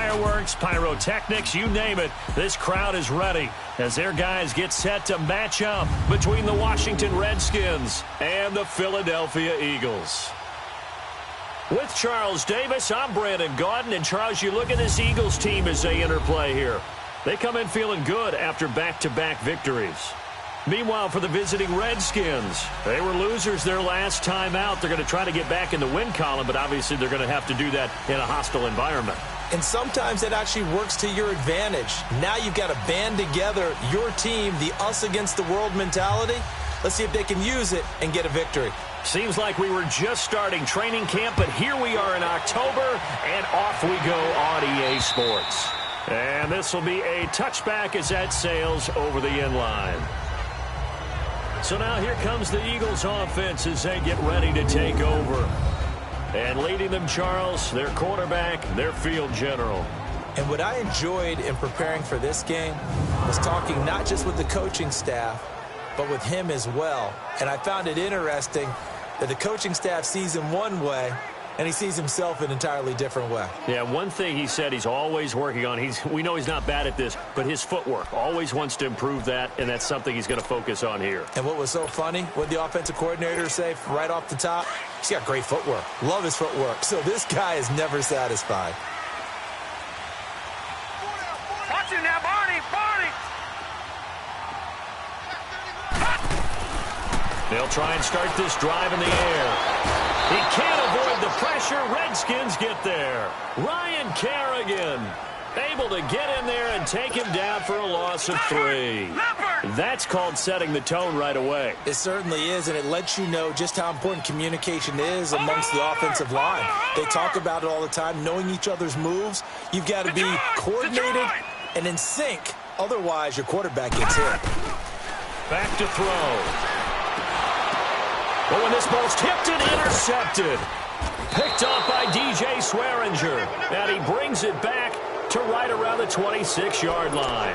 fireworks, pyrotechnics, you name it. This crowd is ready as their guys get set to match up between the Washington Redskins and the Philadelphia Eagles. With Charles Davis, I'm Brandon Gaudin. And, Charles, you look at this Eagles team as they interplay here. They come in feeling good after back-to-back victories. Meanwhile, for the visiting Redskins, they were losers their last time out. They're going to try to get back in the win column, but obviously they're going to have to do that in a hostile environment. And sometimes that actually works to your advantage. Now you've got to band together your team, the us against the world mentality. Let's see if they can use it and get a victory. Seems like we were just starting training camp, but here we are in October, and off we go on EA Sports. And this will be a touchback as that sails over the end line. So now here comes the Eagles offense as they get ready to take over. And leading them, Charles, their quarterback, their field general. And what I enjoyed in preparing for this game was talking not just with the coaching staff, but with him as well. And I found it interesting that the coaching staff sees him one way, and he sees himself an entirely different way. Yeah, one thing he said he's always working on, we know he's not bad at this, but his footwork, always wants to improve that, and that's something he's going to focus on here. And what was so funny, what the offensive coordinator say right off the top, he's got great footwork. Love his footwork. So this guy is never satisfied. Watch him now, Barney! They'll try and start this drive in the air. He can't avoid the pressure. Redskins get there. Ryan Kerrigan able to get in there and take him down for a loss of 3. That's called setting the tone right away. It certainly is, and it lets you know just how important communication is amongst the offensive line. They talk about it all the time, knowing each other's moves. You've got to be coordinated and in sync. Otherwise, your quarterback gets hit. Back to throw. Oh, and this ball's tipped and intercepted. Picked off by DJ Swearinger. And he brings it back to right around the 26-yard line.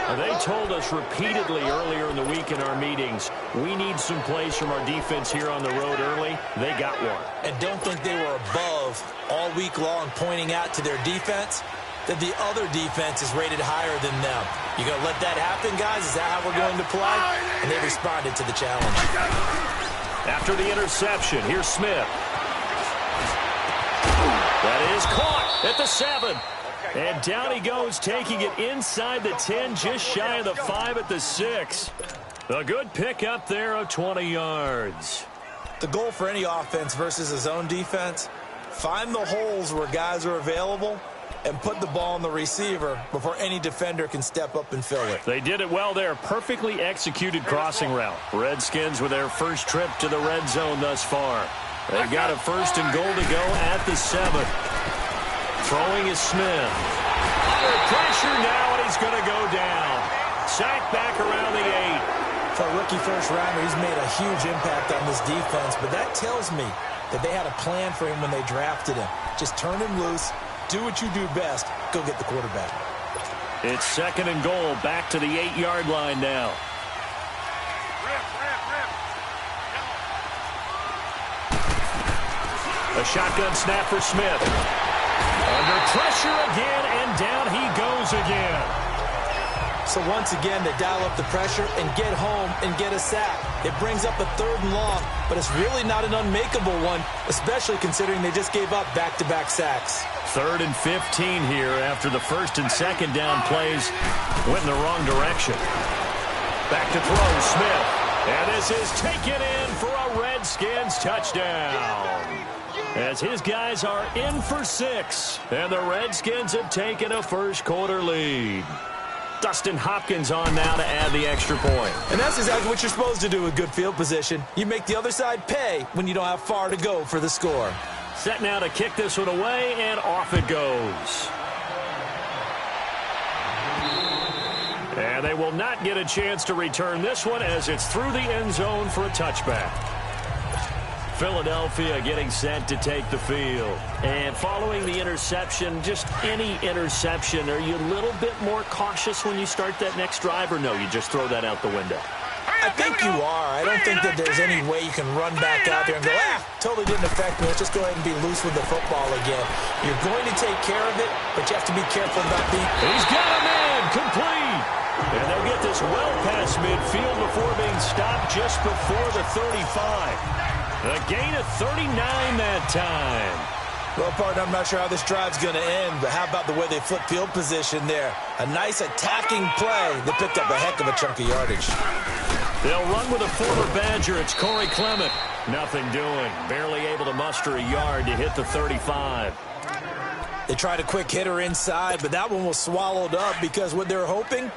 And they told us repeatedly earlier in the week in our meetings, we need some plays from our defense here on the road early. They got one. And don't think they were above all week long pointing out to their defense that the other defense is rated higher than them. You going to let that happen, guys? Is that how we're going to play? And they responded to the challenge. After the interception, here's Smith. That is caught at the 7. And down he goes, taking it inside the 10, just shy of the 5 at the 6. A good pickup there of 20 yards. The goal for any offense versus his own defense, find the holes where guys are available and put the ball on the receiver before any defender can step up and fill it. They did it well there. Perfectly executed crossing route. Redskins with their first trip to the red zone thus far. They've got a 1st and goal to go at the 7. Throwing is Smith. Under pressure now, and he's going to go down. Sacked back around the 8. For a rookie first-rounder, he's made a huge impact on this defense, but that tells me that they had a plan for him when they drafted him. Just turn him loose. Do what you do best. Go get the quarterback. It's 2nd and goal. Back to the 8-yard line now. A shotgun snap for Smith. Under pressure again, and down he goes again. So once again, they dial up the pressure and get home and get a sack. It brings up a 3rd and long, but it's really not an unmakeable one, especially considering they just gave up back-to-back sacks. 3rd and 15 here after the 1st and 2nd down plays went in the wrong direction. Back to throw, Smith. And this is taken in for a Redskins touchdown. As his guys are in for 6, and the Redskins have taken a first-quarter lead. Dustin Hopkins on now to add the extra point. And that's exactly what you're supposed to do with good field position. You make the other side pay when you don't have far to go for the score. Set now to kick this one away, and off it goes. And they will not get a chance to return this one as it's through the end zone for a touchback. Philadelphia getting set to take the field. And following the interception, just any interception, are you a little bit more cautious when you start that next drive, or no, you just throw that out the window? I think you are. I don't think that there's any way you can run back out there and go, totally didn't affect me. Let's just go ahead and be loose with the football again. You're going to take care of it, but you have to be careful about being... He's got a man, complete. And they'll get this well past midfield before being stopped just before the 35. A gain of 39 that time. Well, partner, I'm not sure how this drive's going to end, but how about the way they flip field position there? A nice attacking play. They picked up a heck of a chunk of yardage. They'll run with a former Badger. It's Corey Clement. Nothing doing. Barely able to muster a yard to hit the 35. They tried a quick hitter inside, but that one was swallowed up because what they're hoping,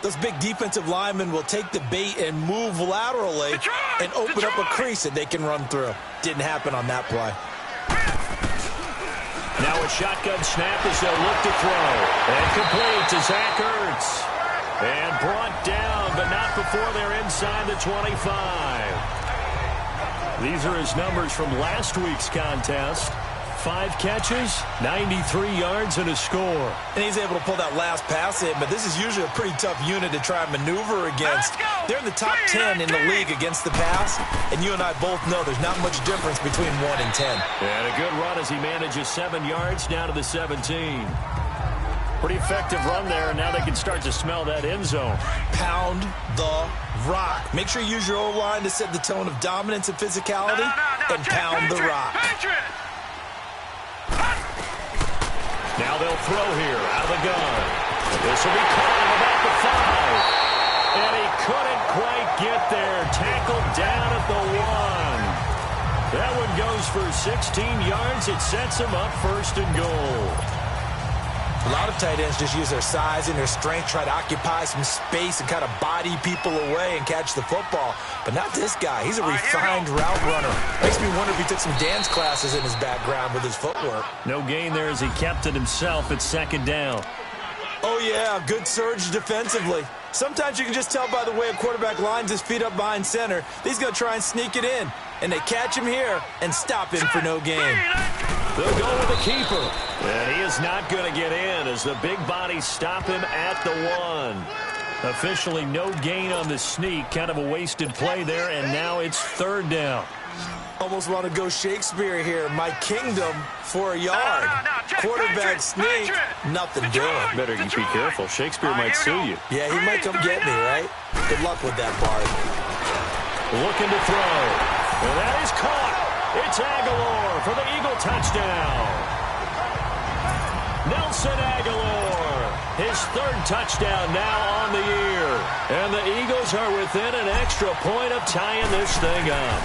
those big defensive linemen will take the bait and move laterally and open up a crease that they can run through. Didn't happen on that play. Now a shotgun snap as they'll look to throw. And complete to Zach Ertz. And brought down, but not before they're inside the 25. These are his numbers from last week's contest. 5 catches, 93 yards, and a score. And he's able to pull that last pass in, but this is usually a pretty tough unit to try and maneuver against. They're in the top 10 in the league against the pass, and you and I both know there's not much difference between 1 and 10. And a good run as he manages 7 yards down to the 17. Pretty effective run there, and now they can start to smell that end zone. Pound the rock. Make sure you use your O-line to set the tone of dominance and physicality, and pound the rock. Now they'll throw here out of the gun. This will be caught at about the 5. And he couldn't quite get there. Tackled down at the 1. That one goes for 16 yards. It sets him up first and goal. A lot of tight ends just use their size and their strength, try to occupy some space and kind of body people away and catch the football. But not this guy. He's a refined route runner. Makes me wonder if he took some dance classes in his background with his footwork. No gain there as he kept it himself at second down. Oh, yeah, good surge defensively. Sometimes you can just tell by the way a quarterback lines his feet up behind center. He's going to try and sneak it in. And they catch him here and stop him for no gain. They'll go with the keeper. And he is not going to get in as the big bodies stop him at the 1. Officially no gain on the sneak. Kind of a wasted play there, and now it's 3rd down. Almost want to go Shakespeare here. My kingdom for a yard. Quarterback sneak, nothing doing. Better be careful. Shakespeare might sue you. Yeah, he might come get me, right? Good luck with that, Bart. Looking to throw. And that is caught. It's Aguilar for the Eagle touchdown. Nelson Aguilar, his 3rd touchdown now on the year. And the Eagles are within an extra point of tying this thing up.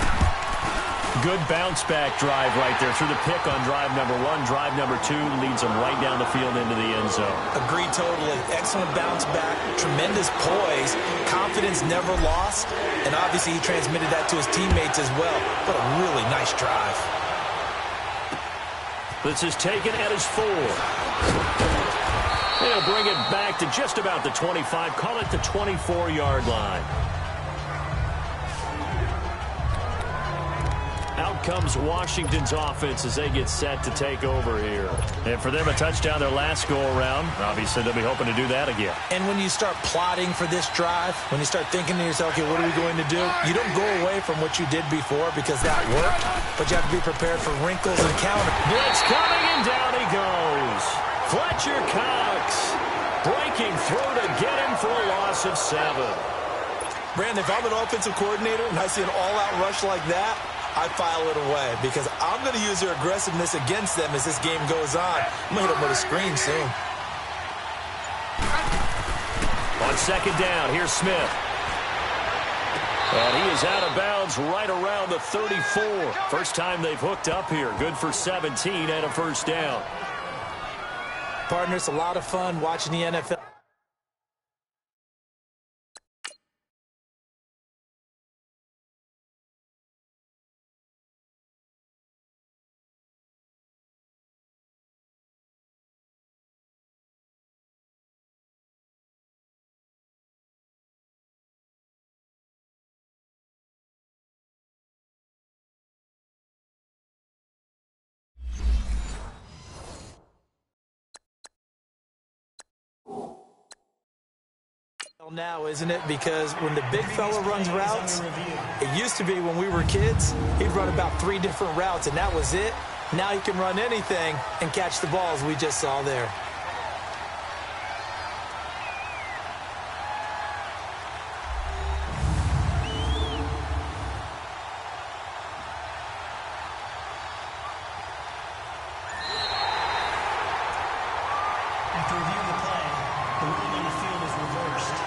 Good bounce-back drive right there through the pick on drive number 1. Drive number 2 leads them right down the field into the end zone. Agree totally. Excellent bounce-back, tremendous poise, confidence never lost, and obviously he transmitted that to his teammates as well. What a really nice drive. This is taken at his 4. They'll bring it back to just about the 25. Call it the 24-yard line. Out comes Washington's offense as they get set to take over here. And for them, a touchdown their last go-around. Obviously, they'll be hoping to do that again. And when you start plotting for this drive, when you start thinking to yourself, okay, what are we going to do? You don't go away from what you did before because that worked, but you have to be prepared for wrinkles and counter. Blitz coming, and down he goes. Fletcher Cox breaking through to get him for a loss of 7. Brandon, if I'm an offensive coordinator and I see an all-out rush like that, I file it away because I'm going to use their aggressiveness against them as this game goes on. I'm going to hit them with a screen soon. On 2nd down, here's Smith. And he is out of bounds right around the 34. First time they've hooked up here. Good for 17 and a 1st down. Partner, it's a lot of fun watching the NFL. Now, isn't it? Because when the big fella runs routes, it used to be when we were kids, he'd run about 3 different routes, and that was it. Now he can run anything and catch the balls we just saw there. After reviewing the play, the ruling on the field is reversed.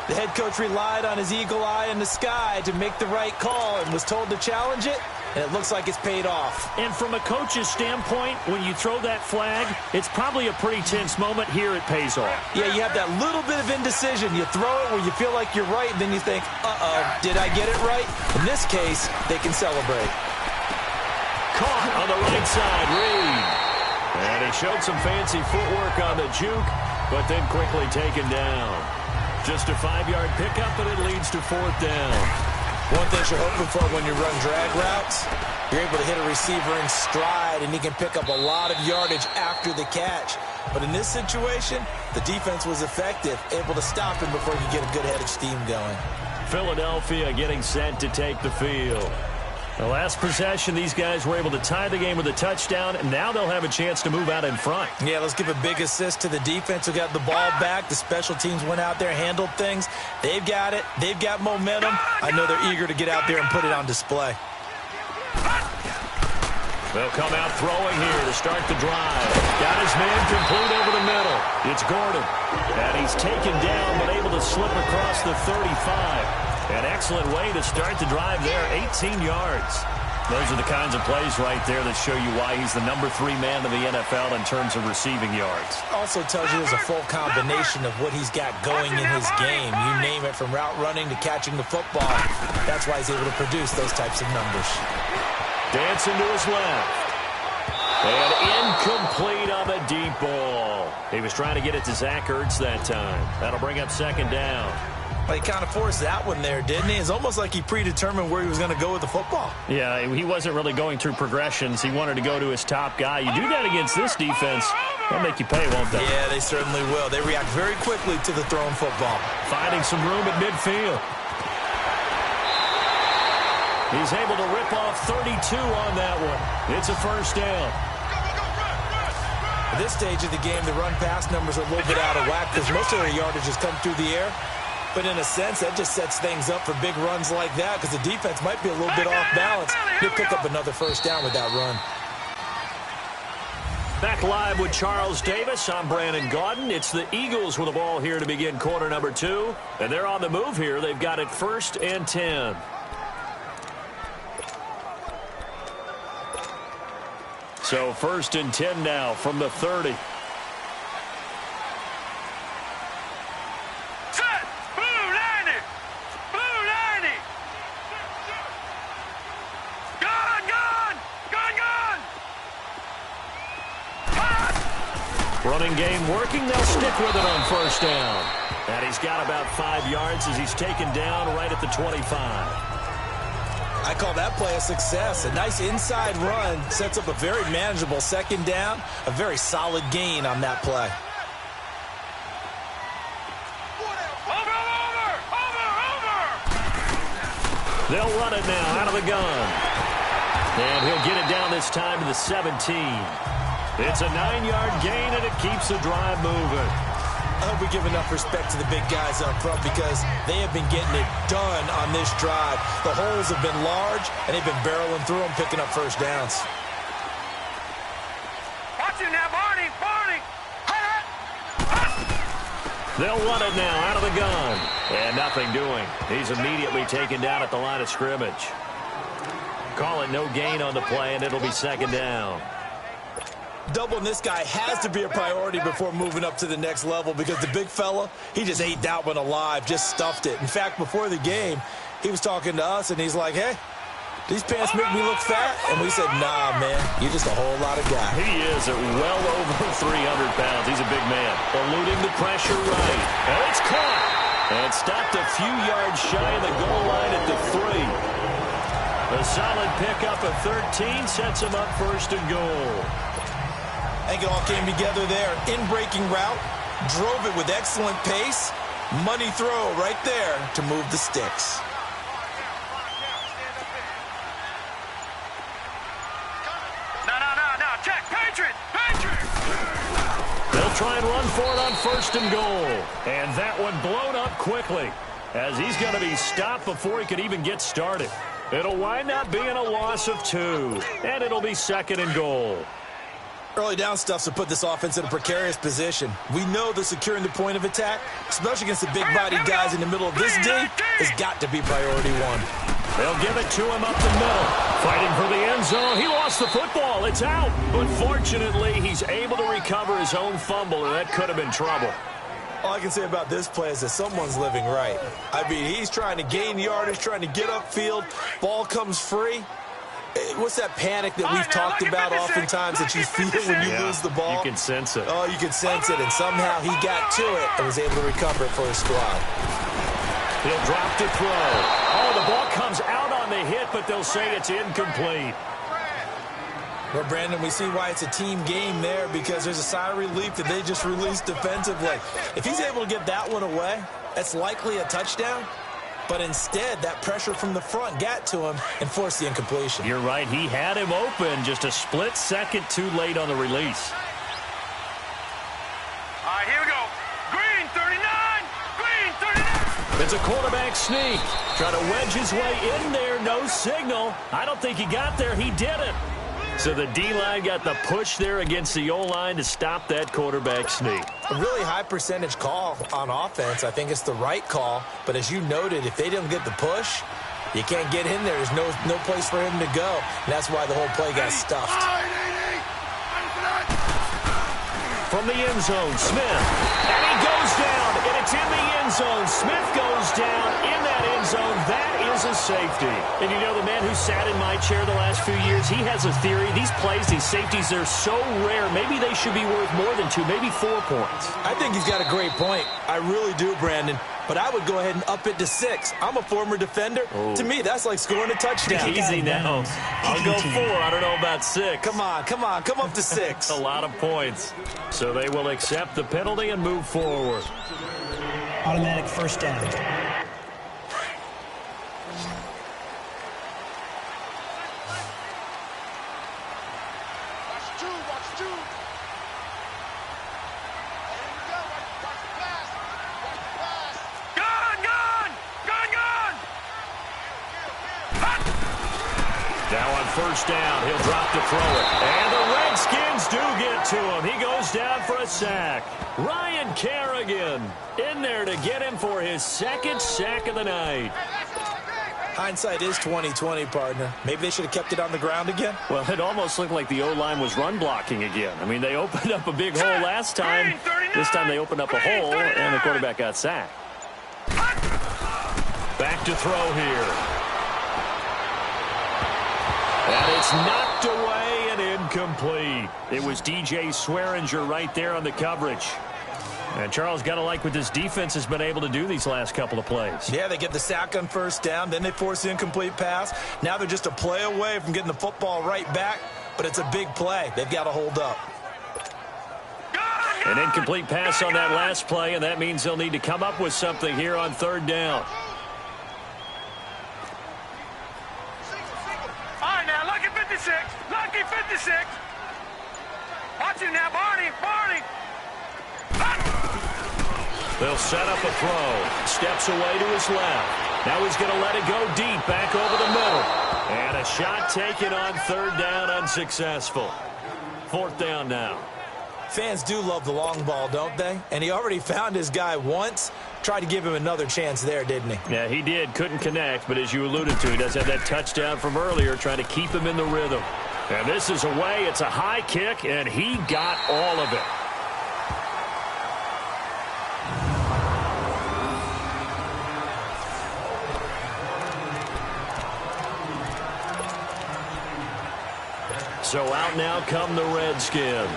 The head coach relied on his eagle eye in the sky to make the right call and was told to challenge it, and it looks like it's paid off. And from a coach's standpoint, when you throw that flag, it's probably a pretty tense moment. Here it pays off. Yeah, you have that little bit of indecision. You throw it where you feel like you're right, and then you think, uh-oh, did I get it right? In this case, they can celebrate. Caught on the right side, Reed. And he showed some fancy footwork on the juke, but then quickly taken down. Just a 5-yard pickup, and it leads to 4th down. One thing you're hoping for when you run drag routes, you're able to hit a receiver in stride, and he can pick up a lot of yardage after the catch. But in this situation, the defense was effective, able to stop him before he could get a good head of steam going. Philadelphia getting set to take the field. The last possession, these guys were able to tie the game with a touchdown, and now they'll have a chance to move out in front. Yeah, let's give a big assist to the defense who got the ball back. The special teams went out there, handled things. They've got it. They've got momentum. I know they're eager to get out there and put it on display. They'll come out throwing here to start the drive. Got his man complete over the middle. It's Gordon. And he's taken down, but able to slip across the 35. An excellent way to start the drive there, 18 yards. Those are the kinds of plays right there that show you why he's the number 3 man in the NFL in terms of receiving yards. Also tells you there's a full combination of what he's got going in his game. You name it, from route running to catching the football. That's why he's able to produce those types of numbers. Dancing to his left. And incomplete on the deep ball. He was trying to get it to Zach Ertz that time. That'll bring up 2nd down. Well, he kind of forced that one there, didn't he? It's almost like he predetermined where he was going to go with the football. Yeah, he wasn't really going through progressions. He wanted to go to his top guy. You do that against this defense, they'll make you pay, won't they? Yeah, they certainly will. They react very quickly to the thrown football. Finding some room at midfield. He's able to rip off 32 on that one. It's a 1st down. At this stage of the game, the run-pass numbers are a little bit out of whack because most of their yardage has come through the air. But in a sense, that just sets things up for big runs like that because the defense might be a little bit off balance. He'll pick up another 1st down with that run. Back live with Charles Davis. I'm Brandon Gaudin. It's the Eagles with the ball here to begin quarter number 2. And they're on the move here. They've got it 1st and 10. So 1st and 10 now from the 30. Running game working. They'll stick with it on 1st down. And he's got about 5 yards as he's taken down right at the 25. I call that play a success. A nice inside run sets up a very manageable 2nd down. A very solid gain on that play. They'll run it now out of the gun. And he'll get it down this time to the 17. It's a 9-yard gain, and it keeps the drive moving. I hope we give enough respect to the big guys up front because they have been getting it done on this drive. The holes have been large, and they've been barreling through them, picking up 1st downs. Watch him now, Barney! Barney! They'll run it now out of the gun. And nothing doing. He's immediately taken down at the line of scrimmage. Call it no gain on the play, and it'll be 2nd down. Doubling this guy has to be a priority before moving up to the next level because the big fella, he just ate that one alive, just stuffed it. In fact, before the game, he was talking to us, and he's like, hey, these pants make me look fat? And we said, nah, man, you're just a whole lot of guy. He is at well over 300 pounds. He's a big man. Eluding the pressure right. And it's caught. And stopped a few yards shy of the goal line at the 3. A solid pickup of 13 sets him up 1st and goal. I think it all came together there. In-breaking route, Drove it with excellent pace. Money throw right there to move the sticks. No. Check. Patriot. They'll try and run for it on 1st and goal. And that one blown up quickly as he's going to be stopped before he could even get started. It'll wind up being a loss of 2. And it'll be 2nd and goal. Early down stuffs will put this offense in a precarious position. We know that securing the point of attack, especially against the big-bodied guys in the middle of this D, has got to be priority 1. They'll give it to him up the middle. Fighting for the end zone. He lost the football. It's out. But fortunately, he's able to recover his own fumble, and that could have been trouble. All I can say about this play is that someone's living right. I mean, he's trying to gain yardage, trying to get upfield. Ball comes free. What's that panic that we've talked about oftentimes that you feel when you lose the ball? You can sense it. Oh, you can sense it, and somehow he got to it and was able to recover it for his squad. He'll drop to throw. Oh, the ball comes out on the hit, but they'll say it's incomplete. Well, Brandon, we see why it's a team game there because there's a sigh of relief that they just released defensively. If he's able to get that one away, that's likely a touchdown. But instead, that pressure from the front got to him and forced the incompletion. You're right. He had him open just a split second too late on the release. All right, here we go. Green 39. It's a quarterback sneak. Trying to wedge his way in there. No signal. I don't think he got there. He didn't. So the D-line got the push there against the O-line to stop that quarterback sneak. A really high percentage call on offense. I think it's the right call. But as you noted, if they didn't get the push, you can't get in there. There's no place for him to go. And that's why the whole play got stuffed. From the end zone, Smith. And he goes down. And it's in the end zone. Smith goes down in that end zone. That is a safety. And you know, the man who sat in my chair the last few years, he has a theory. These plays, these safeties, they're so rare. Maybe they should be worth more than 2, maybe 4 points. I think he's got a great point. I really do, Brandon. But I would go ahead and up it to 6. I'm a former defender. Oh. To me, that's like scoring a touchdown. Easy now. I'll go 4. I don't know about 6. Come on. Come up to 6. A lot of points. So they will accept the penalty and move forward. Automatic first down. Now on first down, he'll drop to throw it. And the Redskins do get to him. He goes down for a sack. Ryan Kerrigan in there to get him for his 2nd sack of the night. Hindsight is 20/20, partner. Maybe they should have kept it on the ground again. Well, it almost looked like the O-line was run blocking again. I mean, they opened up a big hole last time. This time they opened up a hole, and the quarterback got sacked. Back to throw here. And it's knocked away and incomplete. It was DJ Swearinger right there on the coverage. And Charles, got to like what this defense has been able to do these last couple of plays. Yeah, they get the sack on first down, then they force the incomplete pass. Now they're just a play away from getting the football right back, but it's a big play. They've got to hold up. An incomplete pass on that last play, and that means they'll need to come up with something here on 3rd down. All right, now, lucky 56. Lucky 56. Watch him now, Barney. They'll set up a throw. Steps away to his left. Now he's going to let it go deep, back over the middle. And a shot taken on 3rd down, unsuccessful. 4th down now. Fans do love the long ball, don't they? And he already found his guy once. Tried to give him another chance there, didn't he? Yeah, he did. Couldn't connect, but as you alluded to, he does have that touchdown from earlier, trying to keep him in the rhythm. And this is away. It's a high kick, and he got all of it. So out now come the Redskins.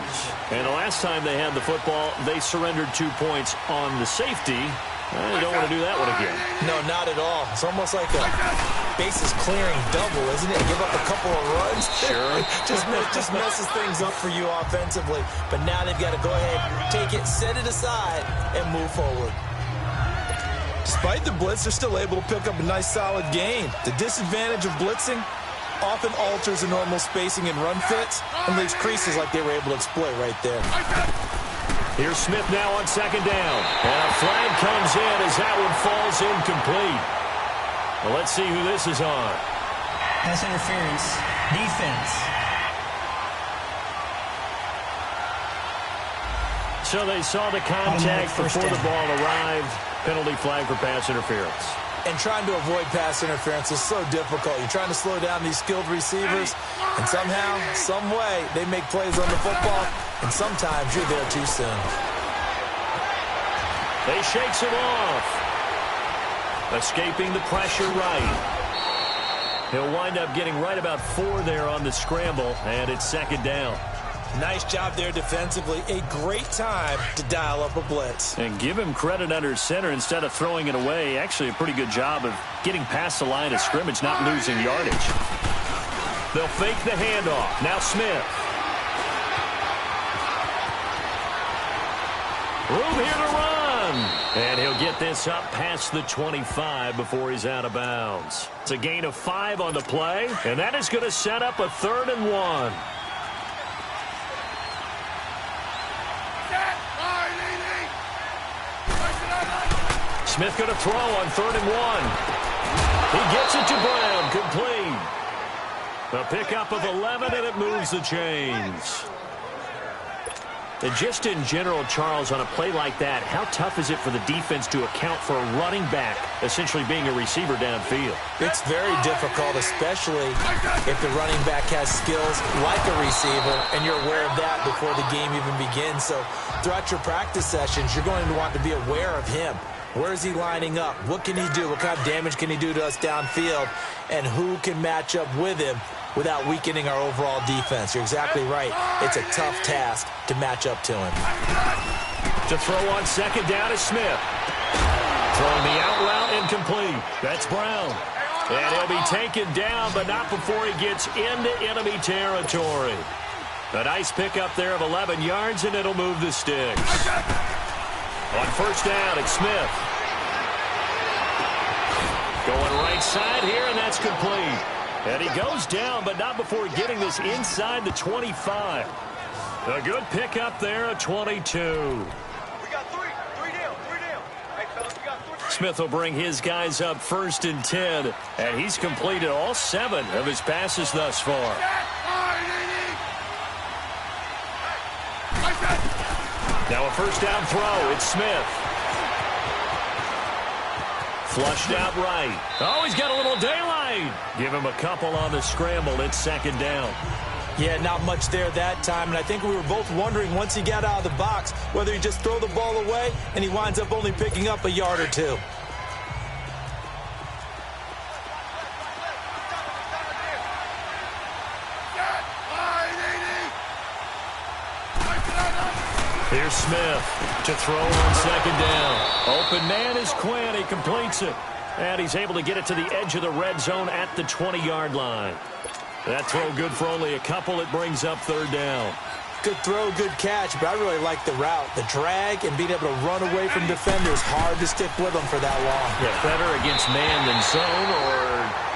And the last time they had the football, they surrendered 2 points on the safety. Well, you don't want to do that one again. No, not at all. It's almost like a bases clearing double, isn't it? Give up a couple of runs. Sure. just messes things up for you offensively. But now they've got to go ahead, take it, set it aside, and move forward. Despite the blitz, they're still able to pick up a nice, solid gain. The disadvantage of blitzing often alters the normal spacing and run fits and leaves creases like they were able to exploit right there. Here's Smith now on second down. And a flag comes in as that one falls incomplete. Well, let's see who this is on. Pass interference. Defense. So they saw the contact before the ball arrived. Penalty flag for pass interference. And trying to avoid pass interference is so difficult. You're trying to slow down these skilled receivers, and somehow, some way, they make plays on the football, and sometimes you're there too soon. They shakes him off. Escaping the pressure right. He'll wind up getting right about 4 there on the scramble, and it's second down. Nice job there defensively. A great time to dial up a blitz. And give him credit under center instead of throwing it away. Actually, a pretty good job of getting past the line of scrimmage, not losing yardage. They'll fake the handoff. Now Smith. Room here to run. And he'll get this up past the 25 before he's out of bounds. It's a gain of 5 on the play, and that is going to set up a 3rd and 1. Smith going to throw on 3rd and 1. He gets it to Brown, complete. A pickup of 11, and it moves the chains. And just in general, Charles, on a play like that, how tough is it for the defense to account for a running back essentially being a receiver downfield? It's very difficult, especially if the running back has skills like a receiver, and you're aware of that before the game even begins. So throughout your practice sessions, you're going to want to be aware of him. Where is he lining up? What can he do? What kind of damage can he do to us downfield? And who can match up with him without weakening our overall defense? You're exactly right. It's a tough task to match up to him. To throw on second down is Smith. Throwing the out route incomplete. That's Brown. And he'll be taken down, but not before he gets into enemy territory. A nice pickup there of 11 yards, and it'll move the sticks. On first down, it's Smith. Going right side here, and that's complete. And he goes down, but not before getting this inside the 25. A good pickup there at 22. We got three down. Hey, fellas, we got 3. Smith will bring his guys up 1st and 10, and he's completed all 7 of his passes thus far. Now a first down throw. It's Smith. Flushed out right. Oh, he's got a little daylight. Give him a couple on the scramble. It's second down. Yeah, not much there that time, and I think we were both wondering once he got out of the box whether he just throw the ball away and he winds up only picking up a yard or 2. Here's Smith to throw on second down. Open man is Quinn. He completes it. And he's able to get it to the edge of the red zone at the 20-yard line. That throw good for only a couple. It brings up 3rd down. Good throw, good catch, but I really like the route. The drag and being able to run away from defenders, hard to stick with them for that long. Yeah, better against man than zone, or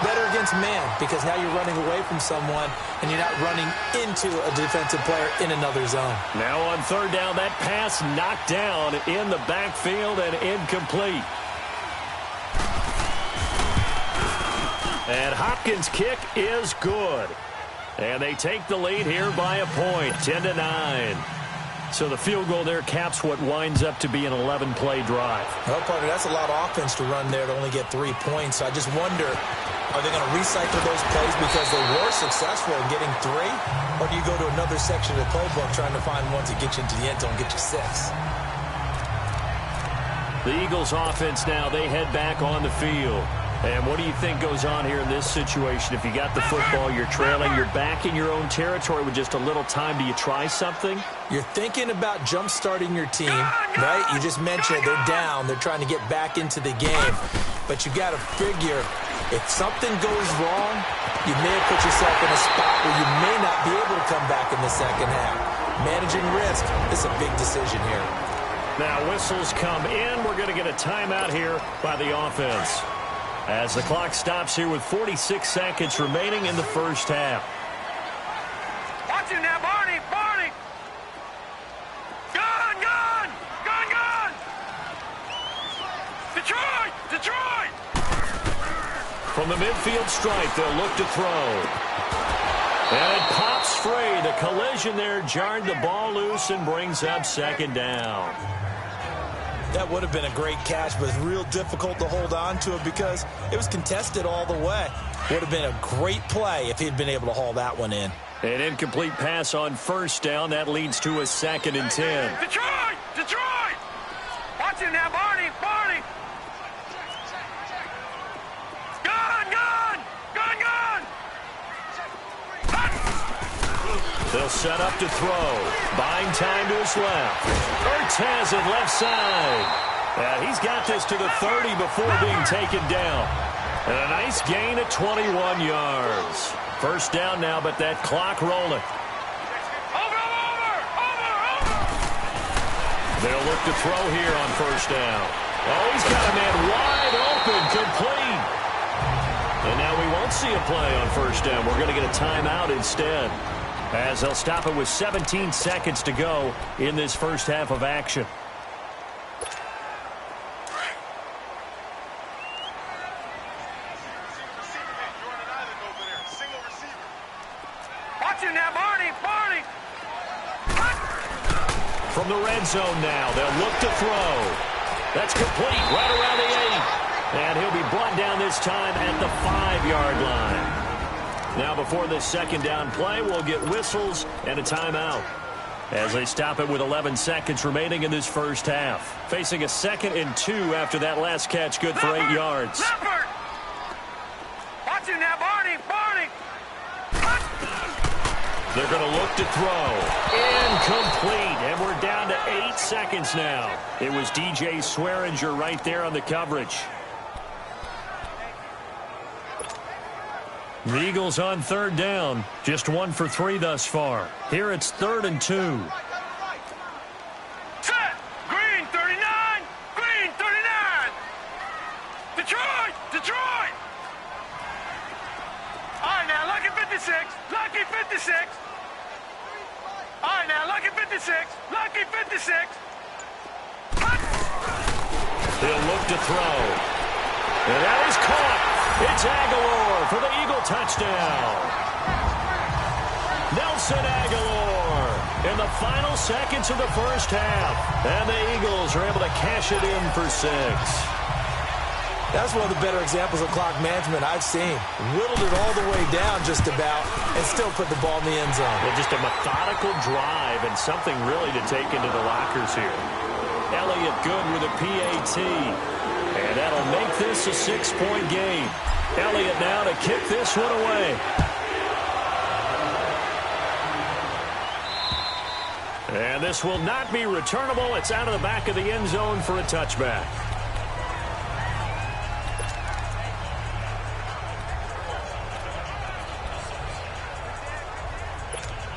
better against man, because now you're running away from someone and you're not running into a defensive player in another zone. Now on 3rd down, that pass knocked down in the backfield and incomplete. And Hopkins' kick is good. And they take the lead here by a point, 10-9. So the field goal there caps what winds up to be an 11-play drive. Well, partner, that's a lot of offense to run there to only get 3 points. So I just wonder, are they going to recycle those plays because they were successful in getting 3? Or do you go to another section of the playbook trying to find ones that get you into the end zone and get you 6? The Eagles offense now, they head back on the field. And what do you think goes on here in this situation? If you got the football, you're trailing, you're back in your own territory with just a little time. Do you try something? You're thinking about jump-starting your team, right? You just mentioned it. They're down. They're trying to get back into the game. But you got to figure, if something goes wrong, you may have put yourself in a spot where you may not be able to come back in the second half. Managing risk is a big decision here. Now whistles come in. We're going to get a timeout here by the offense, as the clock stops here with 46 seconds remaining in the first half. Watch him now, Barney! Barney! Gun! Gun! Gun! Gun! Detroit! Detroit! From the midfield stripe, they'll look to throw. And it pops free. The collision there jarred the ball loose and brings up second down. That would have been a great catch, but it's real difficult to hold on to it because it was contested all the way. Would have been a great play if he'd been able to haul that one in. An incomplete pass on first down. That leads to a 2nd and 10. Detroit! Detroit! Watch him now, Barney! Barney! Gun! Gun! Gun! Gun! They'll set up to throw. Buying time to his left. Ertz has it left side. And he's got this to the 30 before being taken down. And a nice gain at 21 yards. First down now, but that clock rolling. Over! They'll look to throw here on first down. Oh, he's got a man wide open, complete. And now we won't see a play on first down. We're going to get a timeout instead, as they'll stop it with 17 seconds to go in this first half of action. Watch him now, Barney! Barney! From the red zone now, they'll look to throw. That's complete right around the 8. And he'll be brought down this time at the 5-yard line. Now before this second down play, we'll get whistles and a timeout, as they stop it with 11 seconds remaining in this first half. Facing a 2nd and 2 after that last catch, good for 8 yards. Leopard! Watch him now, Barney! Barney! They're going to look to throw. Incomplete, and we're down to 8 seconds now. It was DJ Swearinger right there on the coverage. The Eagles on third down. Just 1 for 3 thus far. Here it's 3rd and 2. Set! Green 39! Green 39! Detroit! Detroit! All right, now, lucky 56. Lucky 56. All right, now, lucky 56. Lucky 56. They'll look to throw. And that is caught. It's Aguilar for the Eagle touchdown. Nelson Aguilar in the final seconds of the first half. And the Eagles are able to cash it in for 6. That's one of the better examples of clock management I've seen. Whittled it all the way down just about and still put the ball in the end zone. Well, just a methodical drive and something really to take into the lockers here. Elliott good with a PAT. And that'll make this a 6-point game. Elliott now to kick this one away. And this will not be returnable. It's out of the back of the end zone for a touchback.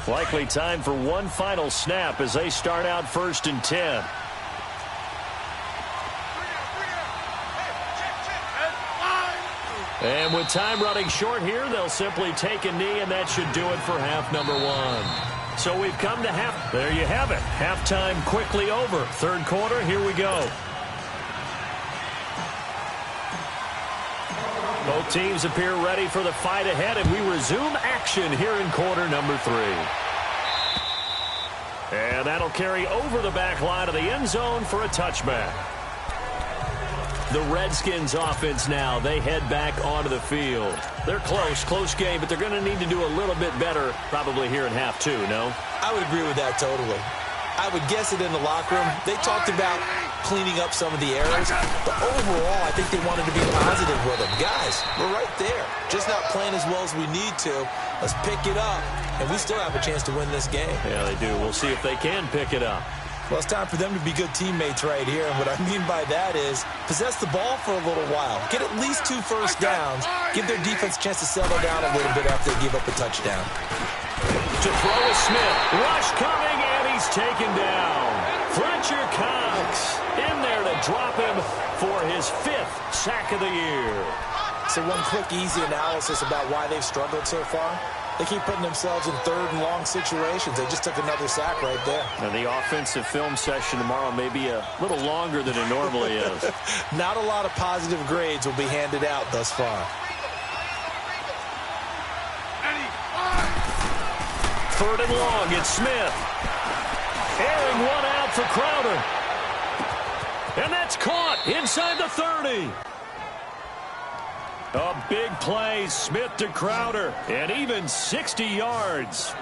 Likely time for one final snap as they start out 1st and 10. And with time running short here, they'll simply take a knee, and that should do it for half number 1. So we've come to half. There you have it. Halftime quickly over. Third quarter, here we go. Both teams appear ready for the fight ahead, and we resume action here in quarter number 3. And that'll carry over the back line of the end zone for a touchback. The Redskins offense now, they head back onto the field. They're close game, but they're going to need to do a little bit better probably here in half 2, no? I would agree with that totally. I would guess it in the locker room. They talked about cleaning up some of the errors. But overall, I think they wanted to be positive with them. Guys, we're right there. Just not playing as well as we need to. Let's pick it up, and we still have a chance to win this game. Yeah, they do. We'll see if they can pick it up. Well, it's time for them to be good teammates right here. And what I mean by that is possess the ball for a little while. Get at least 2 first downs. Give their defense a chance to settle down a little bit after they give up a touchdown. To throw is Smith. Rush coming, and he's taken down. Fletcher Cox in there to drop him for his 5th sack of the year. So one quick, easy analysis about why they've struggled so far. They keep putting themselves in 3rd and long situations. They just took another sack right there. Now, the offensive film session tomorrow may be a little longer than it normally is. Not a lot of positive grades will be handed out thus far. 3rd and long, it's Smith. Airing one out for Crowder. And that's caught inside the 30. A big play, Smith to Crowder, and even 60 yards.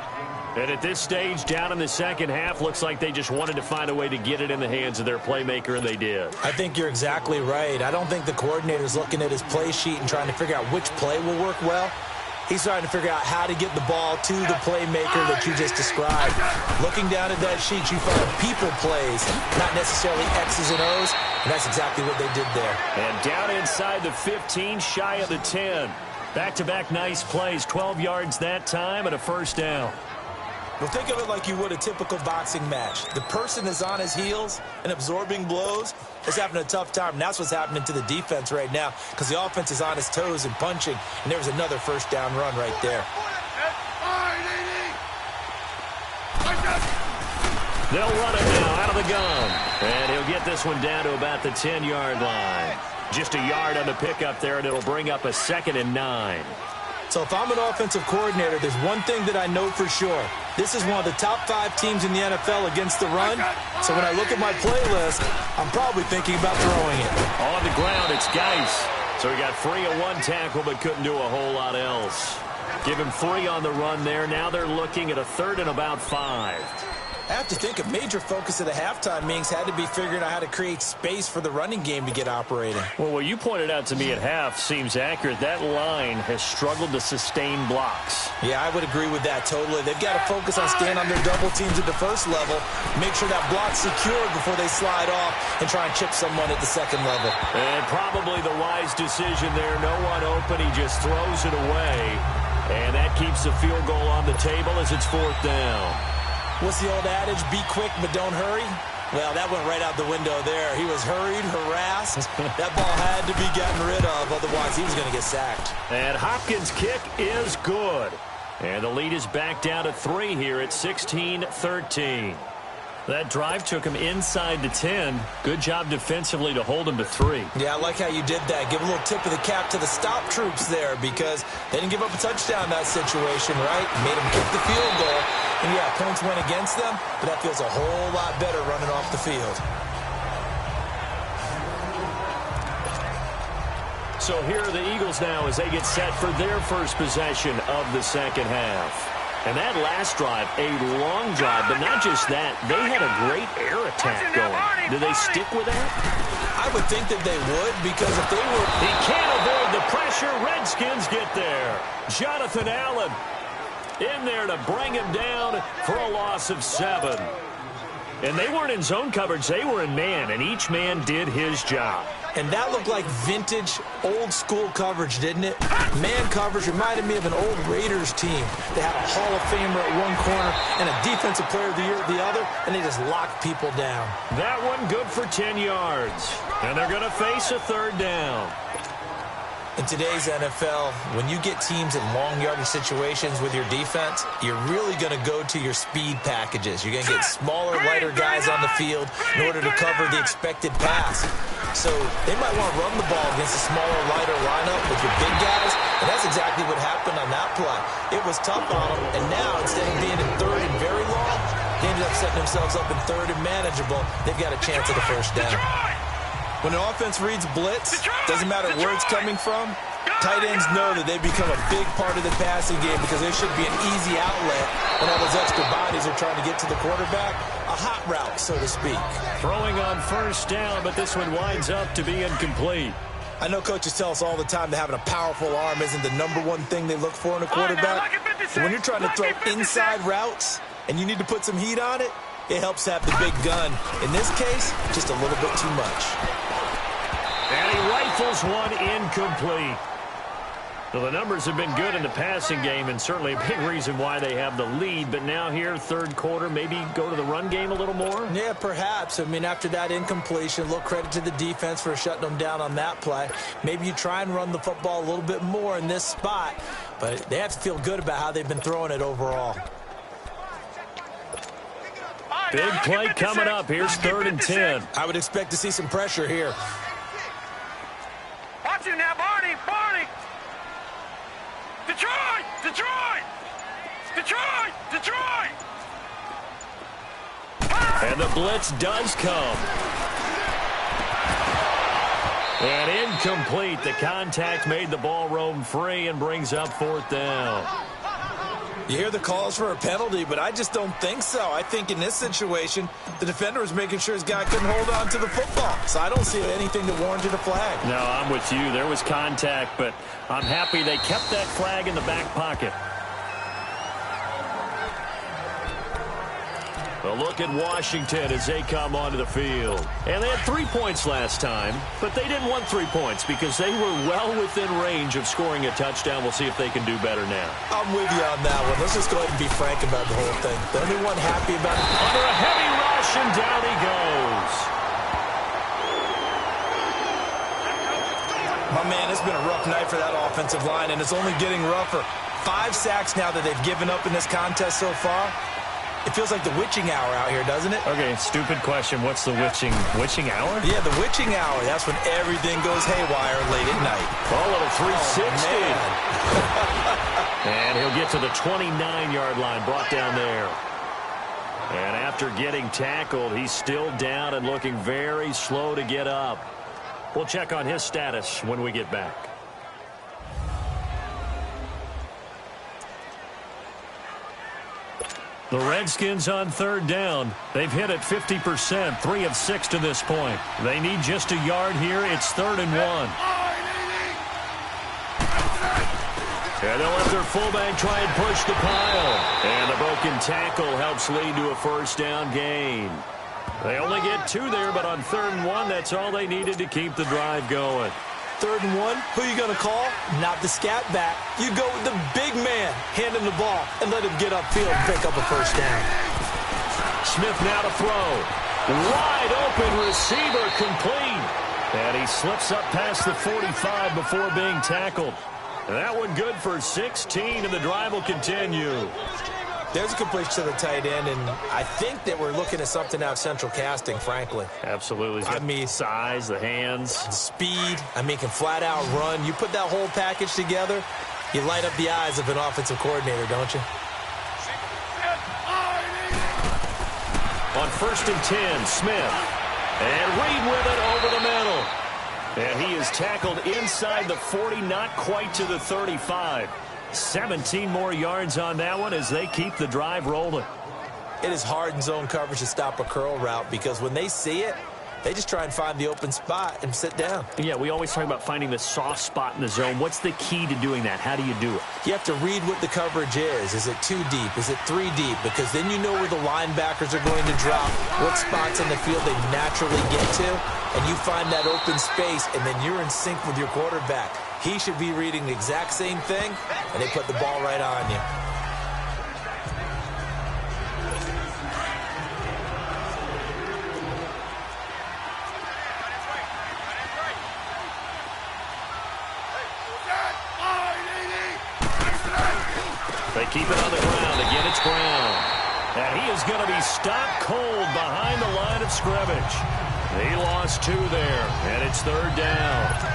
And at this stage, down in the second half, looks like they just wanted to find a way to get it in the hands of their playmaker, and they did. I think you're exactly right. I don't think the coordinator's looking at his play sheet and trying to figure out which play will work well. He's trying to figure out how to get the ball to the playmaker that you just described. Looking down at that sheet, you find people plays, not necessarily X's and O's, and that's exactly what they did there. And down inside the 15, shy of the 10. Back-to-back nice plays, 12 yards that time and a first down. Well, think of it like you would a typical boxing match. The person is on his heels and absorbing blows is having a tough time. And that's what's happening to the defense right now because the offense is on his toes and punching. And there was another first down run right there. They'll run it now out of the gun. And he'll get this one down to about the 10-yard line. Just a yard on the pickup there, and it'll bring up a 2nd and 9. So if I'm an offensive coordinator, there's one thing that I know for sure. This is one of the top 5 teams in the NFL against the run. So when I look at my playlist, I'm probably thinking about throwing it. On the ground, it's Geis. So he got free of 1 tackle but couldn't do a whole lot else. Give him 3 on the run there. Now they're looking at a 3rd and about 5. I have to think a major focus of the halftime meetings had to be figuring out how to create space for the running game to get operating. Well, what you pointed out to me at half seems accurate. That line has struggled to sustain blocks. Yeah, I would agree with that totally. They've got to focus on staying on their double teams at the first level, make sure that block's secured before they slide off and try and chip someone at the second level. And probably the wise decision there. No one open. He just throws it away. And that keeps the field goal on the table as it's 4th down. What's the old adage? Be quick, but don't hurry. Well, that went right out the window there. He was hurried, harassed. That ball had to be gotten rid of, otherwise he was going to get sacked. And Hopkins' kick is good. And the lead is back down to 3 here at 16-13. That drive took him inside the 10. Good job defensively to hold him to 3. Yeah, I like how you did that. Give a little tip of the cap to the stop troops there because they didn't give up a touchdown in that situation, right? Made them kick the field goal. And, yeah, points went against them, but that feels a whole lot better running off the field. So here are the Eagles now as they get set for their first possession of the second half. And that last drive, a long drive, but not just that. They had a great air attack going. Do they stick with that? I would think that they would because if they were... He can't avoid the pressure. Redskins get there. Jonathan Allen in there to bring him down for a loss of 7. And they weren't in zone coverage. They were in man, and each man did his job. And that looked like vintage, old-school coverage, didn't it? Man coverage reminded me of an old Raiders team. They had a Hall of Famer at one corner and a Defensive Player of the Year at the other, and they just locked people down. That one good for 10 yards. And they're going to face a 3rd down. In today's NFL, when you get teams in long yardage situations with your defense, you're really going to go to your speed packages. You're going to get smaller, lighter guys on the field in order to cover the expected pass. So they might want to run the ball against a smaller, lighter lineup with your big guys, and that's exactly what happened on that play. It was tough on them, and now instead of being in 3rd and very long, they ended up setting themselves up in 3rd and manageable. They've got a chance at a first down. When an offense reads blitz, doesn't matter where it's coming from, Tight ends know that they become a big part of the passing game because there should be an easy outlet when all those extra bodies are trying to get to the quarterback. A hot route, so to speak. Throwing on first down, but this one winds up to be incomplete. I know coaches tell us all the time that having a powerful arm isn't the #1 thing they look for in a quarterback. But when you're trying to throw inside routes and you need to put some heat on it, it helps to have the big gun. In this case, just a little bit too much. And he rifles one incomplete. So the numbers have been good in the passing game and certainly a big reason why they have the lead. But now here, third quarter, maybe go to the run game a little more? Yeah, perhaps. I mean, after that incompletion, a little credit to the defense for shutting them down on that play. Maybe you try and run the football a little bit more in this spot. But they have to feel good about how they've been throwing it overall. Big play coming up. Here's 3rd and 10. I would expect to see some pressure here. Watch it now, Barney! Barney! Detroit! Detroit! Detroit! Detroit! And the blitz does come. And incomplete. The contact made the ball roam free and brings up 4th down. You hear the calls for a penalty, but I just don't think so. I think in this situation, the defender was making sure his guy couldn't hold on to the football. So I don't see anything that warranted a flag. No, I'm with you. There was contact, but I'm happy they kept that flag in the back pocket. A look at Washington as they come onto the field. And they had 3 points last time, but they didn't want 3 points because they were well within range of scoring a touchdown. We'll see if they can do better now. I'm with you on that one. Let's just go ahead and be frank about the whole thing. The only one happy about it. Under a heavy rush, and down he goes. My man, it's been a rough night for that offensive line, and it's only getting rougher. 5 sacks now that they've given up in this contest so far. It feels like the witching hour out here, doesn't it? Okay, stupid question. What's the witching hour? Yeah, the witching hour. That's when everything goes haywire late at night. Oh, little 360. Oh, and he'll get to the 29-yard line, brought down there. And after getting tackled, he's still down and looking very slow to get up. We'll check on his status when we get back. The Redskins on 3rd down. They've hit it 50%, 3 of 6 to this point. They need just a yard here. It's 3rd and 1. And they'll let their fullback try and push the pile. And the broken tackle helps lead to a 1st down gain. They only get 2 there, but on 3rd and 1, that's all they needed to keep the drive going. 3rd and 1, who are you going to call? Not the scat back. You go with the big man, hand him the ball, and let him get upfield and pick up a 1st down. Smith now to throw. Wide open receiver complete. And he slips up past the 45 before being tackled. And that one good for 16, and the drive will continue. There's a completion to the tight end, and I think that we're looking at something out of central casting, frankly. Absolutely. I mean, size, the hands. Speed. I mean, can flat out run. You put that whole package together, you light up the eyes of an offensive coordinator, don't you? On 1st and 10, Smith. And Reed with it over the middle. And he is tackled inside the 40, not quite to the 35. 17 more yards on that one as they keep the drive rolling. It is hard in zone coverage to stop a curl route because when they see it, they just try and find the open spot and sit down. Yeah, we always talk about finding the soft spot in the zone. What's the key to doing that? How do you do it? You have to read what the coverage is. Is it 2 deep? Is it 3 deep? Because then you know where the linebackers are going to drop, what spots on the field they naturally get to, and you find that open space, and then you're in sync with your quarterback. He should be reading the exact same thing, and they put the ball right on you. They keep it on the ground. Again, it's Brown. And he is going to be stopped cold behind the line of scrimmage. He lost 2 there, and it's 3rd down.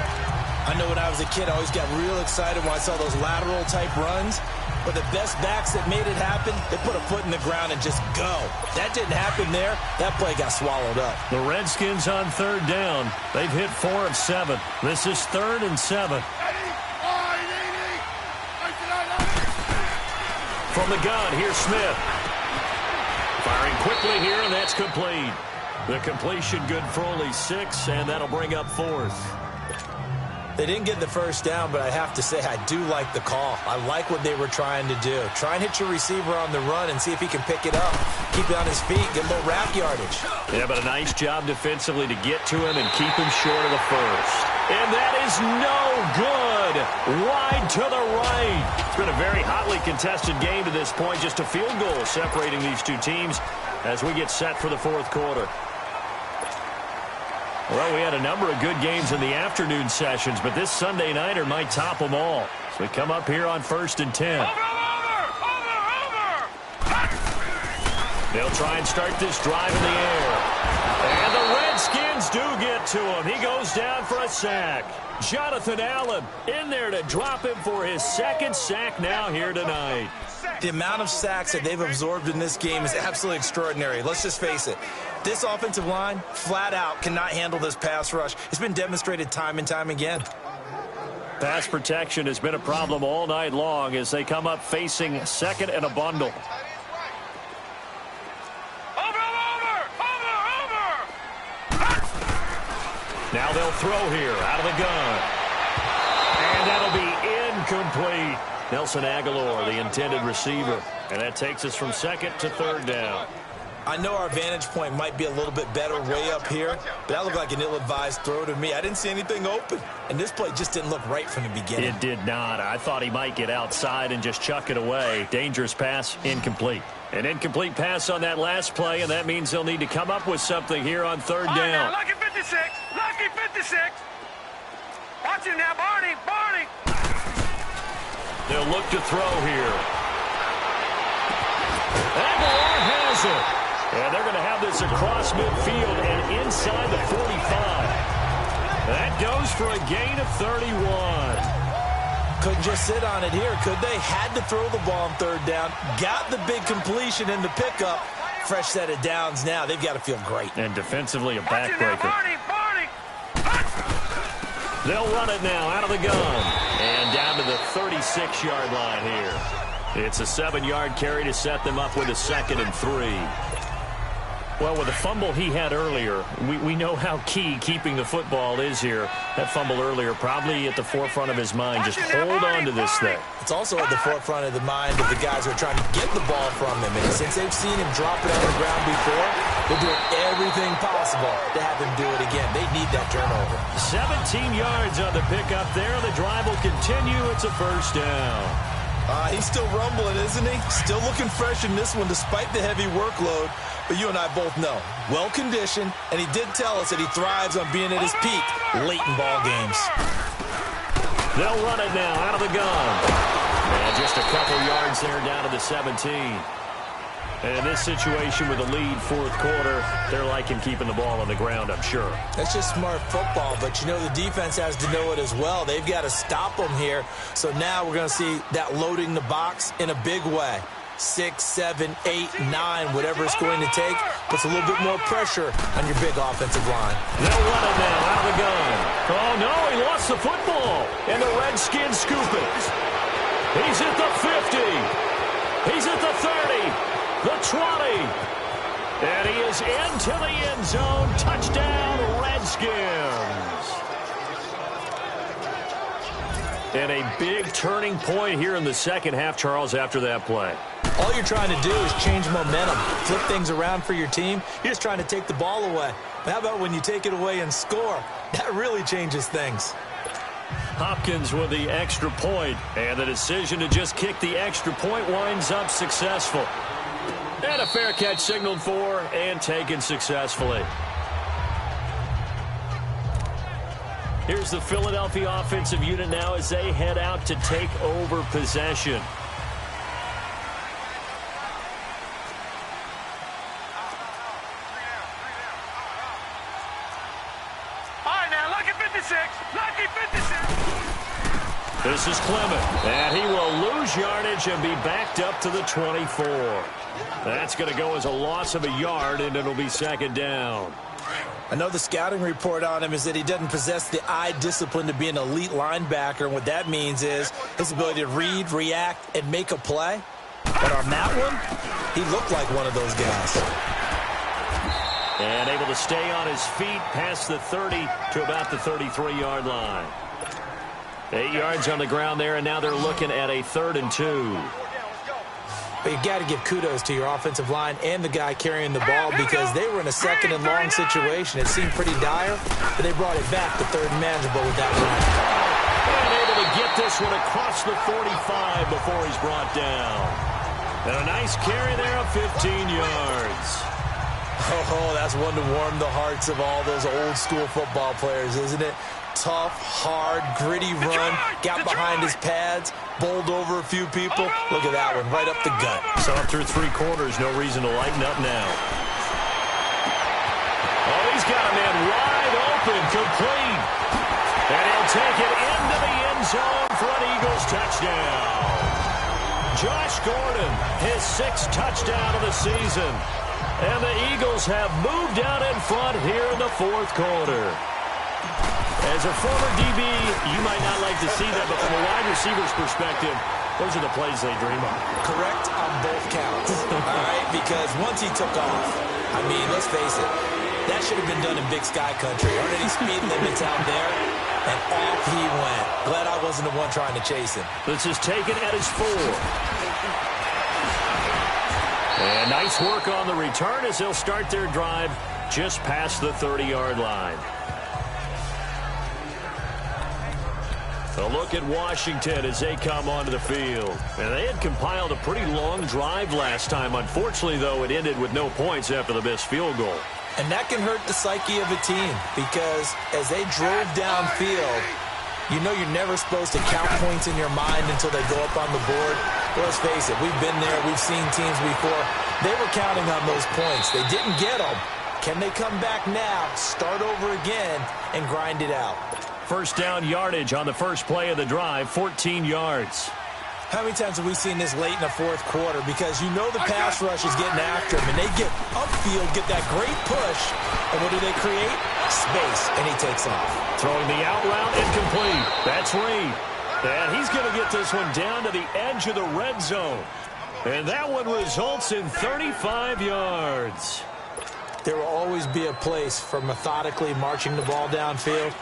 I know when I was a kid, I always got real excited when I saw those lateral-type runs. But the best backs that made it happen, they put a foot in the ground and just go. That didn't happen there. That play got swallowed up. The Redskins on 3rd down. They've hit 4 of 7. This is 3rd and 7. From the gun, here's Smith. Firing quickly here, and that's complete. The completion good for only 6, and that'll bring up 4th. They didn't get the first down, but I have to say I do like the call. I like what they were trying to do. Try and hit your receiver on the run and see if he can pick it up. Keep it on his feet, get a little wrap yardage. Yeah, but a nice job defensively to get to him and keep him short of the first. And that is no good. Wide to the right. It's been a very hotly contested game to this point. Just a field goal separating these two teams as we get set for the 4th quarter. Well, we had a number of good games in the afternoon sessions, but this Sunday nighter might top them all. So we come up here on 1st and 10. Over! They'll try and start this drive in the air. And the Redskins do get to him. He goes down for a sack. Jonathan Allen in there to drop him for his 2nd sack now here tonight. The amount of sacks that they've absorbed in this game is absolutely extraordinary. Let's just face it. This offensive line, flat out, cannot handle this pass rush. It's been demonstrated time and time again. Pass protection has been a problem all night long as they come up facing 2nd and a bundle. Now they'll throw here out of the gun. And that'll be incomplete. Nelson Aguilar, the intended receiver. And that takes us from 2nd to 3rd down. I know our vantage point might be a little bit better way up here, but that looked like an ill-advised throw to me. I didn't see anything open, and this play just didn't look right from the beginning. It did not. I thought he might get outside and just chuck it away. Dangerous pass, incomplete. An incomplete pass on that last play, and that means they'll need to come up with something here on 3rd down. Now, lucky 56. Lucky 56. Watch him now, Barney. Barney. They'll look to throw here. Aguilar has it. And they're going to have this across midfield and inside the 45. That goes for a gain of 31. Couldn't just sit on it here, could they? Had to throw the ball on 3rd down. Got the big completion in the pickup. Fresh set of downs now. They've got to feel great. And defensively a backbreaker. They'll run it now out of the gun. And down to the 36-yard line here. It's a 7-yard carry to set them up with a 2nd and 3. Well, with the fumble he had earlier, we know how key keeping the football is here. That fumble earlier probably at the forefront of his mind. Just hold on to this thing. It's also at the forefront of the mind of the guys who are trying to get the ball from him. And since they've seen him drop it on the ground before, they're doing everything possible to have him do it again. They need that turnover. 17 yards on the pickup there. The drive will continue. It's a 1st down. He's still rumbling, isn't he? Still looking fresh in this one despite the heavy workload. But you and I both know, well-conditioned, and he did tell us that he thrives on being at his peak late in ball games. They'll run it now out of the gun. And just a couple yards there down to the 17. And in this situation with a lead 4th quarter, they're liking keeping the ball on the ground, I'm sure. That's just smart football, but you know the defense has to know it as well. They've got to stop them here. So now we're going to see that loading the box in a big way. 6, 7, 8, 9, whatever it's going to take, puts a little bit more pressure on your big offensive line. They'll run it now out of the gun. Oh, no, he lost the football. And the Redskins scoop it. He's at the 50. He's at the 30. The 20. And he is into the end zone. Touchdown, Redskins. And a big turning point here in the 2nd half, Charles, after that play. All you're trying to do is change momentum, flip things around for your team. You're just trying to take the ball away. But how about when you take it away and score? That really changes things. Hopkins with the extra point, and the decision to just kick the extra point winds up successful. And a fair catch signaled for and taken successfully. Here's the Philadelphia offensive unit now as they head out to take over possession. All right, now, lucky 56. Lucky 56. This is Clement, and he will lose yardage and be backed up to the 24. That's going to go as a loss of a yard, and it'll be 2nd down. I know the scouting report on him is that he doesn't possess the eye discipline to be an elite linebacker, and what that means is his ability to read, react, and make a play. But on that one, he looked like one of those guys. And able to stay on his feet past the 30 to about the 33-yard line. 8 yards on the ground there, and now they're looking at a 3rd and 2. But you got to give kudos to your offensive line and the guy carrying the ball because they were in a 2nd and long situation. It seemed pretty dire, but they brought it back to 3rd and manageable with that run. And able to get this one across the 45 before he's brought down. And a nice carry there of 15 yards. Oh, that's one to warm the hearts of all those old-school football players, isn't it? Tough, hard, gritty run, got behind his pads, bowled over a few people. Look at that one, right up the gut. So up through 3 quarters, no reason to lighten up now. Oh, he's got a man wide open, complete. And he'll take it into the end zone for an Eagles touchdown. Josh Gordon, his 6th touchdown of the season. And the Eagles have moved out in front here in the 4th quarter. As a former DB, you might not like to see that, but from a wide receiver's perspective, those are the plays they dream of. Correct on both counts, all right? Because once he took off, I mean, let's face it, that should have been done in Big Sky Country. Aren't any speed limits out there? And off he went. Glad I wasn't the one trying to chase him. This is taken at his 4. And nice work on the return as they'll start their drive just past the 30-yard line. A look at Washington as they come onto the field. And they had compiled a pretty long drive last time. Unfortunately, though, it ended with no points after the missed field goal. And that can hurt the psyche of a team because as they drove downfield, you know you're never supposed to count points in your mind until they go up on the board. But let's face it, we've been there. We've seen teams before. They were counting on those points. They didn't get them. Can they come back now, start over again, and grind it out? First down yardage on the first play of the drive, 14 yards. How many times have we seen this late in the 4th quarter? Because you know the pass rush is getting after him, and they get upfield, get that great push, and what do they create? Space, and he takes off. Throwing the out route incomplete. That's Reed. And he's going to get this one down to the edge of the red zone. And that one results in 35 yards. There will always be a place for methodically marching the ball downfield.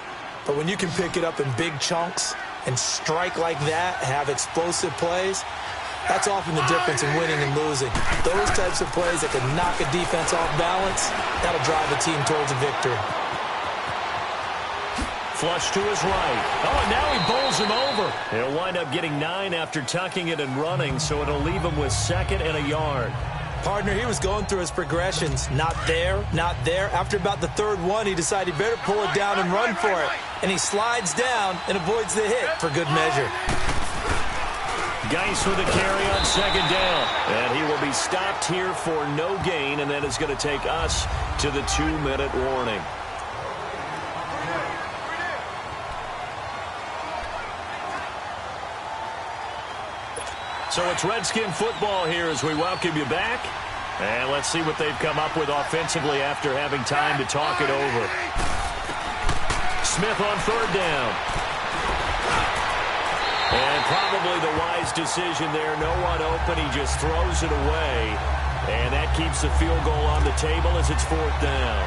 But when you can pick it up in big chunks and strike like that, have explosive plays, that's often the difference in winning and losing. Those types of plays that can knock a defense off balance, that'll drive a team towards a victory. Flush to his right. Oh, and now he bowls him over. He'll wind up getting 9 after tucking it and running, so it'll leave him with 2nd and a yard. Partner, he was going through his progressions. Not there, not there. After about the 3rd one, he decided he better pull it down and run for it. And he slides down and avoids the hit for good measure. Geis with a carry on 2nd down. And he will be stopped here for no gain, and that is going to take us to the 2-minute warning. So it's Redskin football here as we welcome you back. And let's see what they've come up with offensively after having time to talk it over. Smith on 3rd down. And probably the wise decision there. No one open. He just throws it away. And that keeps the field goal on the table as it's 4th down.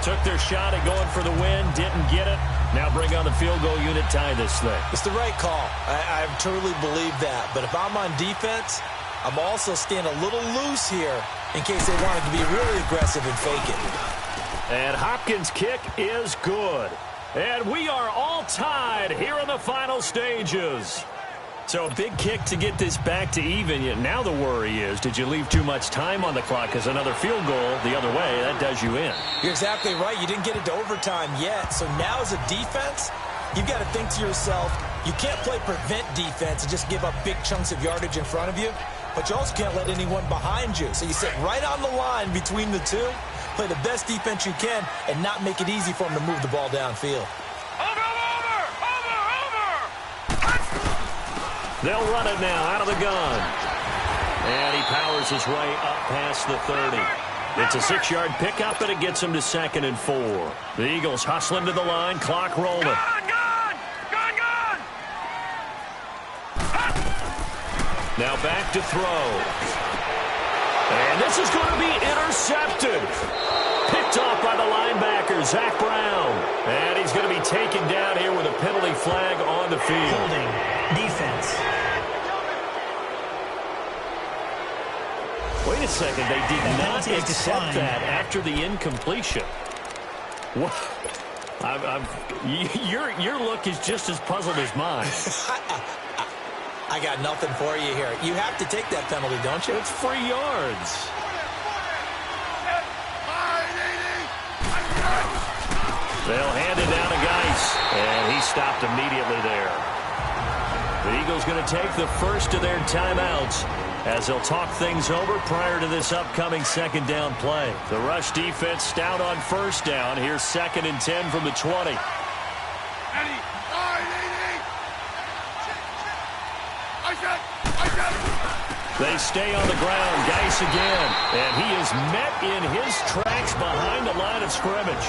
Took their shot at going for the win. Didn't get it. Now bring on the field goal unit, tie this thing. It's the right call. I truly believe that. But if I'm on defense, I'm also staying a little loose here in case they wanted to be really aggressive and fake it. And Hopkins' kick is good. And we are all tied here in the final stages. So a big kick to get this back to even. Yet now the worry is, did you leave too much time on the clock? Because another field goal the other way, that does you in. You're exactly right. You didn't get it to overtime yet. So now as a defense, you've got to think to yourself, you can't play prevent defense and just give up big chunks of yardage in front of you. But you also can't let anyone behind you. So you sit right on the line between the two, play the best defense you can, and not make it easy for them to move the ball downfield. They'll run it now out of the gun. And he powers his way up past the 30. It's a 6-yard pickup, and it gets him to 2nd and 4. The Eagles hustling to the line, clock rolling. Gun! Now back to throw. And this is going to be intercepted. Picked off by the linebacker, Zach Brown. And he's going to be taken down here with a penalty flag on the field. Holding. Defense. Wait a second. They did not accept that after the incompletion. What? Your look is just as puzzled as mine. I got nothing for you here. You have to take that penalty, don't you? It's 3 yards. They'll hand it down to Geis, and he stopped immediately there. The Eagles going to take the first of their timeouts as they'll talk things over prior to this upcoming second down play. The rush defense stout on first down. Here's 2nd and 10 from the 20. They stay on the ground. Geis again. And he is met in his tracks behind the line of scrimmage.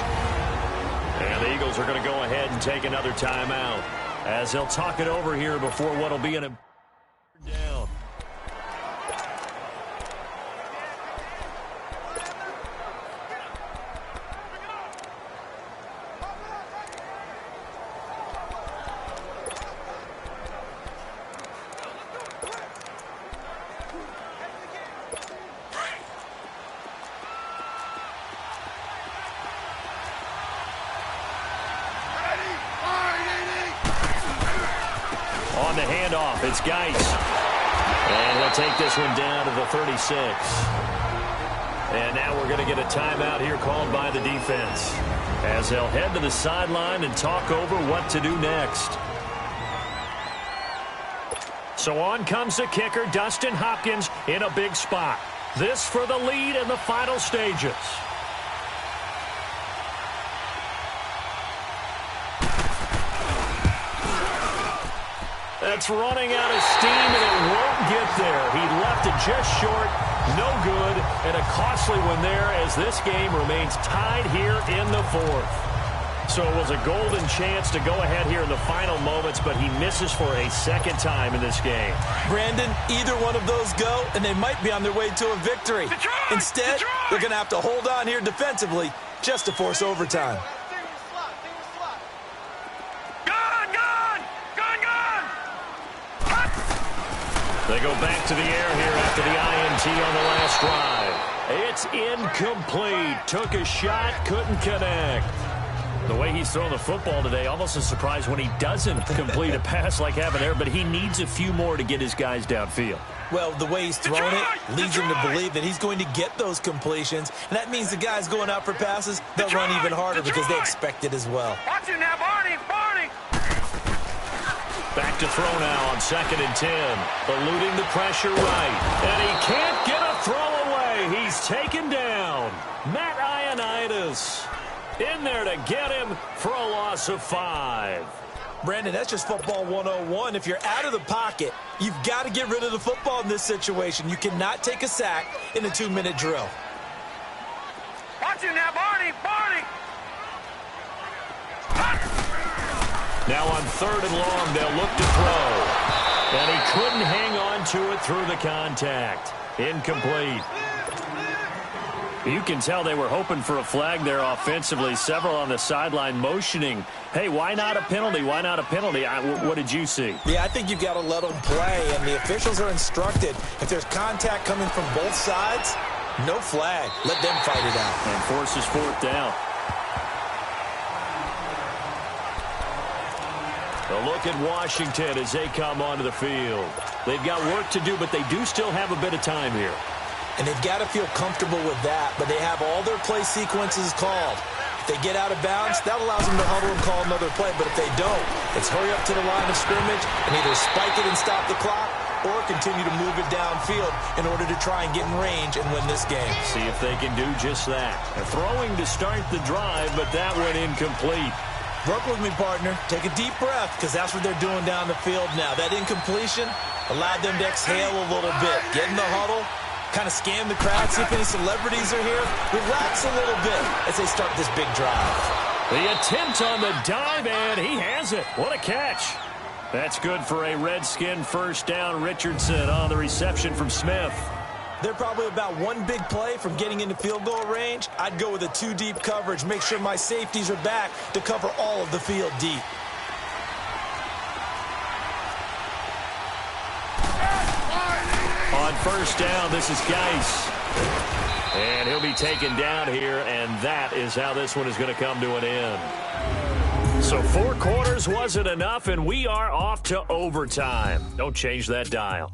And the Eagles are going to go ahead and take another timeout as they'll talk it over here before what will be an down. On the handoff, it's Geis. And he'll take this one down to the 36. And now we're going to get a timeout here called by the defense as they'll head to the sideline and talk over what to do next. So on comes the kicker, Dustin Hopkins, in a big spot. This for the lead in the final stages. That's running out of steam, and it won't get there. He left it just short, no good, and a costly one there as this game remains tied here in the 4th. So it was a golden chance to go ahead here in the final moments, but he misses for a second time in this game. Brandon, either one of those go, and they might be on their way to a victory. Instead, they're going to have to hold on here defensively just to force overtime. They go back to the air here after the INT on the last drive. It's incomplete. Took a shot, couldn't connect. The way he's throwing the football today, almost a surprise when he doesn't complete a pass like happened there, but he needs a few more to get his guys downfield. Well, the way he's throwing it leads him to believe that he's going to get those completions, and that means the guys going out for passes, they'll run even harder because they expect it as well. Watch it now, Barney! Back to throw now on 2nd and 10. Eluding the pressure right. And he can't get a throw away. He's taken down. Matt Ioannidis in there to get him for a loss of 5. Brandon, that's just football 101. If you're out of the pocket, you've got to get rid of the football in this situation. You cannot take a sack in a 2-minute drill. Watch it now, Barney! Now on 3rd and long, they'll look to throw. And he couldn't hang on to it through the contact. Incomplete. You can tell they were hoping for a flag there offensively. Several on the sideline motioning, hey, why not a penalty? Why not a penalty? What did you see? Yeah, I think you've got to let them play, and the officials are instructed. If there's contact coming from both sides, no flag. Let them fight it out. And forces 4th down. A look at Washington as they come onto the field. They've got work to do, but they do still have a bit of time here. And they've got to feel comfortable with that, but they have all their play sequences called. If they get out of bounds, that allows them to huddle and call another play, but if they don't, it's hurry up to the line of scrimmage and either spike it and stop the clock or continue to move it downfield in order to try and get in range and win this game. See if they can do just that. They're throwing to start the drive, but that went incomplete. Work with me, partner. Take a deep breath, because that's what they're doing down the field now. That incompletion allowed them to exhale a little bit. Get in the huddle, kind of scan the crowd, see if any celebrities are here. Relax a little bit as they start this big drive. The attempt on the dive, and he has it. What a catch. That's good for a Redskin first down. Richardson on the reception from Smith. They're probably about one big play from getting into field goal range. I'd go with a two-deep coverage. Make sure my safeties are back to cover all of the field deep. On first down, this is Geis. And he'll be taken down here, and that is how this one is going to come to an end. So 4 quarters wasn't enough, and we are off to overtime. Don't change that dial.